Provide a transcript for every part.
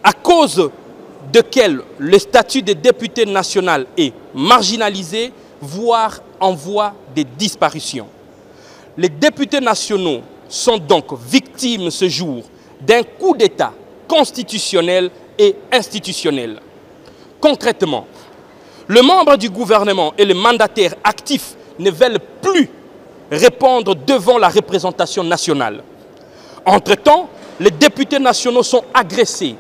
à cause desquels le statut de député national est marginalisé, voire en voie de disparition. Les députés nationaux sont donc victimes ce jour d'un coup d'État constitutionnel et institutionnel. Concrètement, le membre du gouvernement et les mandataires actifs ne veulent plus répondre devant la représentation nationale. Entre-temps, les députés nationaux sont agressés,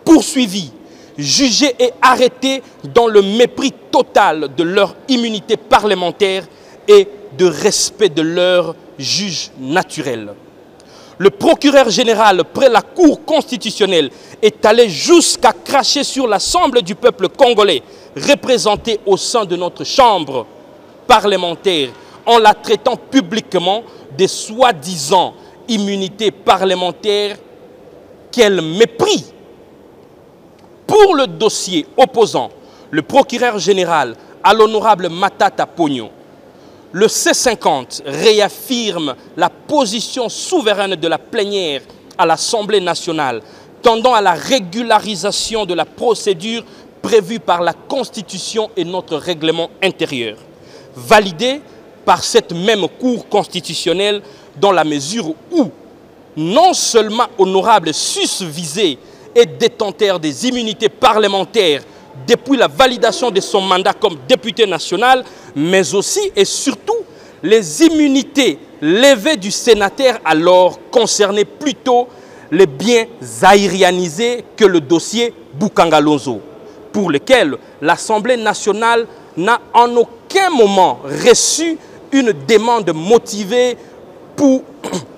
poursuivis, jugés et arrêtés dans le mépris total de leur immunité parlementaire et de respect de leur juge naturel. Le procureur général près la Cour constitutionnelle est allé jusqu'à cracher sur l'Assemblée du peuple congolais représentée au sein de notre chambre parlementaire en la traitant publiquement de soi-disant immunité parlementaire. Quel mépris! Pour le dossier opposant le procureur général à l'honorable Matata Ponyo, le C50 réaffirme la position souveraine de la plénière à l'Assemblée nationale tendant à la régularisation de la procédure prévue par la Constitution et notre règlement intérieur, validée par cette même Cour constitutionnelle dans la mesure où non seulement honorable susvisé et détenteur des immunités parlementaires depuis la validation de son mandat comme député national, mais aussi et surtout les immunités levées du sénateur alors concernaient plutôt les biens aérianisés que le dossier Boukangalonzo, pour lequel l'Assemblée nationale n'a en aucun moment reçu une demande motivée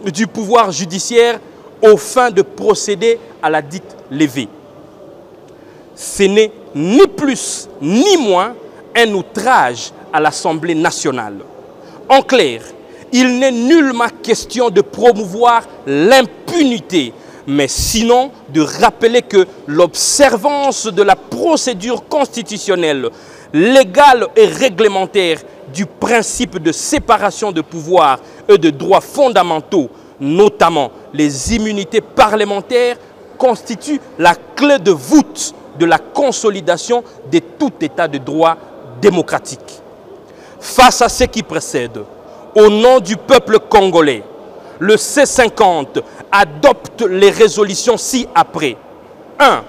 du pouvoir judiciaire aux fins de procéder à la dite levée. Ce n'est ni plus ni moins un outrage à l'Assemblée nationale. En clair, il n'est nullement question de promouvoir l'impunité, mais sinon de rappeler que l'observance de la procédure constitutionnelle, légale et réglementaire du principe de séparation de pouvoir et de droits fondamentaux, notamment les immunités parlementaires, constitue la clé de voûte de la consolidation de tout état de droit démocratique. Face à ce qui précède, au nom du peuple congolais, le C50 adopte les résolutions ci-après. 1.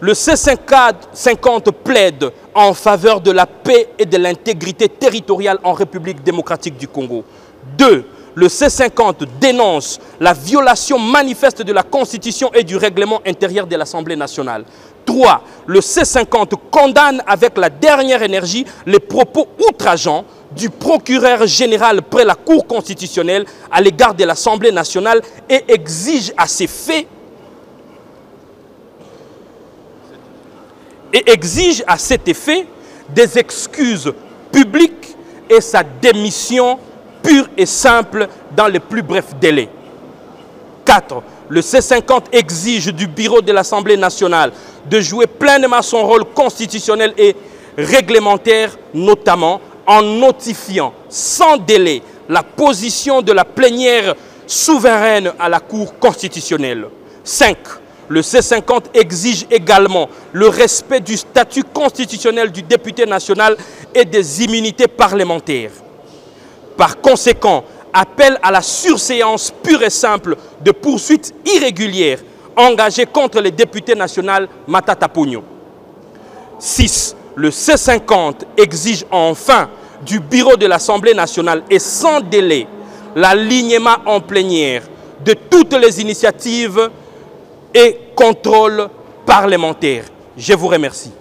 Le C50 plaide en faveur de la paix et de l'intégrité territoriale en République démocratique du Congo. 2. Le C50 dénonce la violation manifeste de la Constitution et du règlement intérieur de l'Assemblée nationale. 3. Le C50 condamne avec la dernière énergie les propos outrageants du procureur général près la Cour constitutionnelle à l'égard de l'Assemblée nationale et exige à cet effet des excuses publiques et sa démission pure et simple dans les plus brefs délais. 4. Le C50 exige du bureau de l'Assemblée nationale de jouer pleinement son rôle constitutionnel et réglementaire, notamment en notifiant sans délai la position de la plénière souveraine à la Cour constitutionnelle. 5. Le C50 exige également le respect du statut constitutionnel du député national et des immunités parlementaires. Par conséquent, appelle à la surséance pure et simple de poursuites irrégulières engagées contre les députés nationaux Matata Ponyo. 6. Le C50 exige enfin du bureau de l'Assemblée nationale et sans délai l'alignement en plénière de toutes les initiatives et contrôles parlementaires. Je vous remercie.